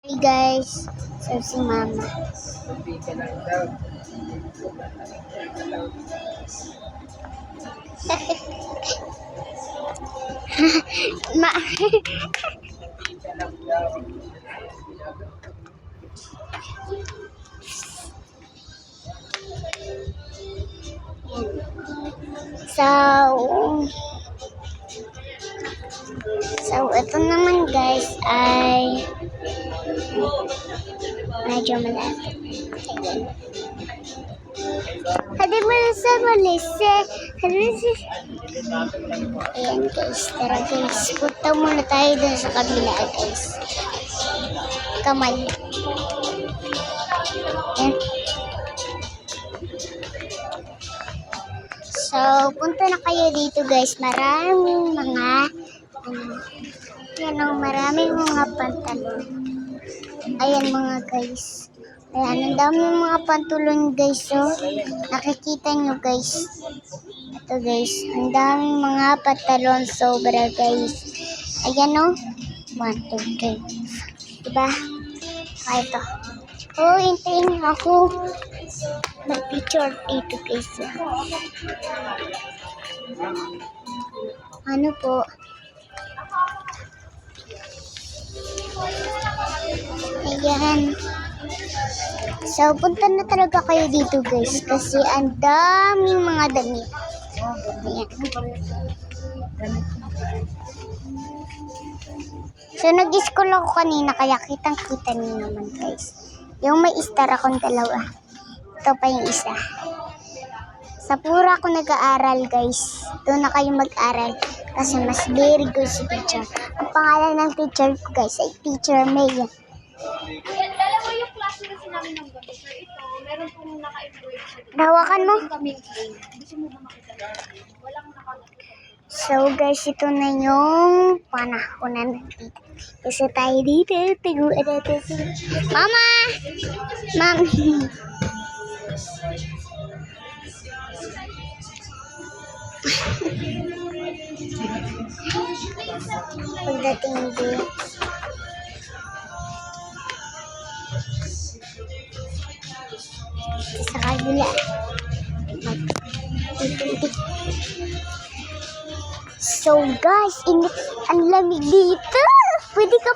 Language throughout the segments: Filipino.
Hey guys, so si Mama. Ma so ito naman guys ay medyo malapit. Hadi malise. Ayan guys, tara guys. Punta muna tayo dun sa kabila guys. Kamay. Ayan. So, punta na kayo dito guys. Maraming mga pantalon. Ayan mga guys. Ayan, ang dami mga pantalon guys. So, nakikita nyo guys. Ito guys, ang daming mga pantalon sobra guys. Ayan o. 1, 2, 3. Diba? Kaya ito. Oh, hintayin ako. Mag-picture dito guys. Ano po? Ayan. So, punta na talaga kayo dito guys. Kasi ang daming mga damit. Ayan. So, nag-school ako kanina. Kaya kitang-kita niyo naman guys. Yung may star akong dalawa. Ito pa yung isa. Sa pura ako nag-aaral guys. Doon na kayo mag-aral. Kasi mas very good si teacher. Ang pangalan ng teacher ko guys ay Teacher May. Dalawa yung klase kasi namin ng gabi. So ito, meron pong naka-embroidery. Hawakan mo. Gusto mo ba makita? Walang nakalagay. So guys, ito na yung panahon na dito. Kasi tayo dito. Tiguan natin si Mama! Mami! Pagdating dito. Sa kabila. So guys, ang lamig dito. Pwede ka,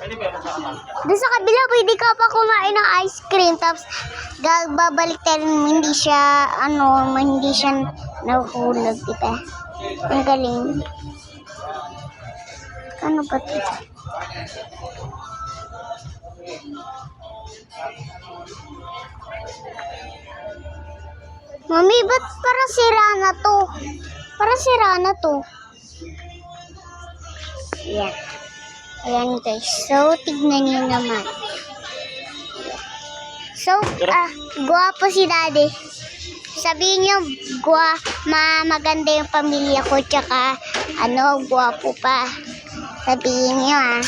doon sa kabila, pwede ka pa kumain ng ice cream. Tapos, babalik tayo, hindi siya nahuhulog, diba? Ang galing. Ano ba ito? Mami, ba't parang sira na to? Parang sira na to. Ayan. Ayan guys. So, tignan niyo naman. So, guwapo si Daddy. Sabihin niyo, maganda yung pamilya ko, tsaka, guwapo pa. Sabihin niyo,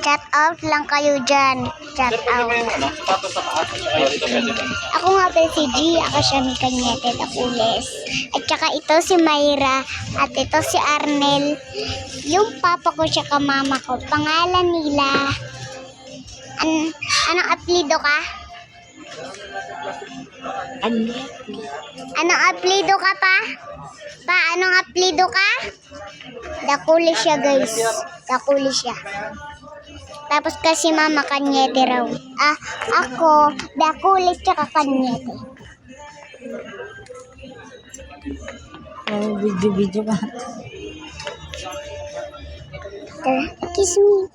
Chat out lang kayo dyan. Chat out. Ako nga ba si G, ako siya ni Kanyete Tapules. At saka ito si Mayra. At ito si Arnel. Yung papa ko tsaka mama ko. Pangalan nila. Anong apelido ka? Anong apelido ka pa? Anong apelido ka? Dakulis siya guys. Dakulis siya. Tapos kasi mama Kanyete raw. Ako, Dakulis tsaka Kanyete. Video ka. Kiss me.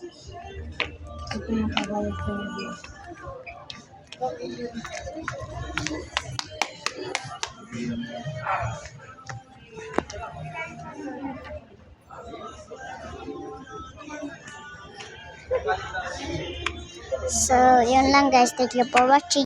So, yun lang guys. Thank you for watching.